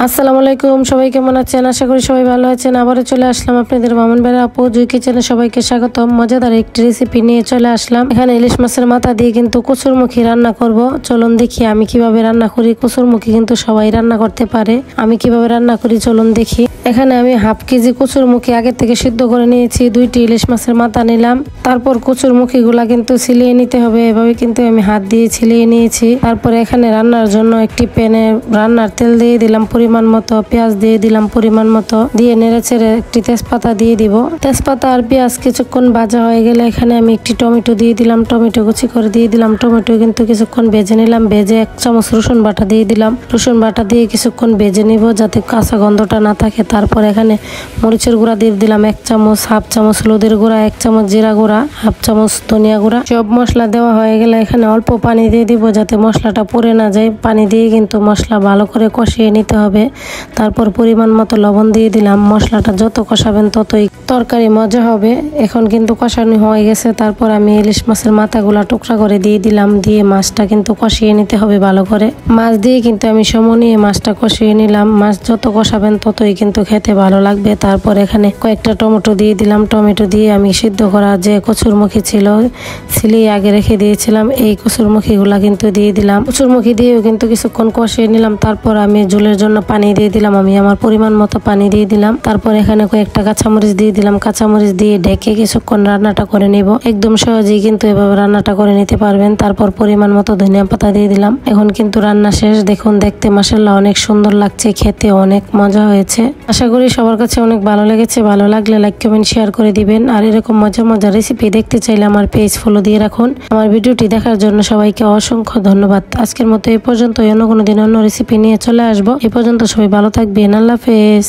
আসসালামু আলাইকুম, সবাই কেমন আছেন? আশা করি সবাই ভালো আছেন। আবারও চলে আসলাম আপনাদের মামুন ভাইয়ের আপু জুই কিচেনে। সবাইকে স্বাগতম। মজাদার একটি রেসিপি নিয়ে চলে আসলাম। এখানে ইলিশ মাছের মাথা দিয়ে কিন্তু কচুরমুখী রান্না করব। চলুন দেখি আমি কিভাবে রান্না করি। কচুরমুখী কিন্তু সবাই রান্না করতে পারে, আমি কিভাবে রান্না করি চলুন দেখি। এখানে আমি হাফ কেজি কচুরমুখী আগে থেকে সিদ্ধ করে নিয়েছি। 2টি ইলিশ মাছের মাথা নিলাম। তারপর কচুরমুখী গুলা কিন্তু ছিলিয়ে নিতে হবে। এভাবে কিন্তু আমি হাত দিয়ে ছিলিয়ে নিয়েছি। তারপরে এখানে রান্নার জন্য একটি প্যানে রান্নার তেল দিয়ে দিলাম পরিমাণ মতো, পেঁয়াজ দিয়ে দিলাম পরিমাণ মতো, দিয়ে নেড়ে চেড়ে একটি তেজপাতা দিয়ে দিব। তেজপাতা আর পেঁয়াজ কিছুক্ষণ ভাজা হয়ে গেলে এখানে আমি একটি টমেটো দিয়ে দিলাম। টমেটো কুচি করে দিয়ে দিলাম। টমেটো কিন্তু কিছুক্ষণ ভেজে নিলাম। ভেজে 1 চামচ রসুন বাটা দিয়ে দিলাম। রসুন বাটা দিয়ে কিছুক্ষণ ভেজে নিব যাতে কাঁচা গন্ধটা না থাকে। তারপর এখানে মরিচের গুঁড়া দিয়ে দিলাম 1 চামচ, হাফ চামচ হলুদের গুঁড়া, 1 চামচ জিরা গুঁড়া, হাফ চামচ ধনিয়া গুঁড়া। সব মশলা দেওয়া হয়ে গেলে এখানে অল্প পানি দিয়ে দিব যাতে মশলাটা পুড়ে না যায়। পানি দিয়ে কিন্তু মশলা ভালো করে কষিয়ে নিতে হবে। তারপর পরিমাণ মতো লবণ দিয়ে দিলাম। মশলাটা যত কষাবেন ততই তরকারি মজা হবে। এখন কিন্তু কষানো হয়ে গেছে। তারপর আমি ইলিশ মাছের মাথাগুলা টুকরা করে দিয়ে দিলাম। দিয়ে মাছটা কিন্তু কষিয়ে নিতে হবে ভালো করে। মাছ দিয়ে কিন্তু আমি সময় নিয়ে মাছটা কষিয়ে নিলাম। মাছ যত কষাবেন ততই কিন্তু খেতে ভালো লাগবে। তারপর এখানে কয়েকটা টমেটো দিয়ে দিলাম। টমেটো দিয়ে আমি সিদ্ধ করা যে কচুরমুখী ছিল ছিলিয়ে আগে রেখে দিয়েছিলাম, এই কচুরমুখী গুলা কিন্তু দিয়ে দিলাম। কচুরমুখী দিয়েও কিন্তু কিছুক্ষণ কষিয়ে নিলাম। তারপর আমি ঝোলের জন্য পানি দিয়ে দিলাম। আমি আমার পরিমাণ মতো পানি দিয়ে দিলাম। তারপর এখানে কয়েকটা কাঁচামরিচ দিয়ে দিলাম। কাঁচামরিচ দিয়ে ঢেকে কিছুক্ষণ রান্নাটা করে নিব। একদম সহজেই কিন্তু এভাবে রান্নাটা করে নিতে পারবেন। তারপর পরিমাণ মতো ধনিয়া পাতা দিয়ে দিলাম। এখন কিন্তু রান্না শেষ। দেখুন দেখতে মাশাআল্লাহ অনেক সুন্দর লাগছে, খেতে অনেক মজা হয়েছে। আশা করি সবার কাছে অনেক ভালো লেগেছে। ভালো লাগলে লাইক কমেন্ট শেয়ার করে দিবেন। আর এরকম মজা মজা রেসিপি দেখতে চাইলে আমার পেজ ফলো দিয়ে রাখুন। আমার ভিডিওটি দেখার জন্য সবাইকে অসংখ্য ধন্যবাদ। আজকের মতো এই পর্যন্ত। অন্য কোনো দিন অন্য রেসিপি নিয়ে চলে আসবো। এ পর্যন্ত সবাই ভালো থাকবেন। আল্লাহ হাফেজ।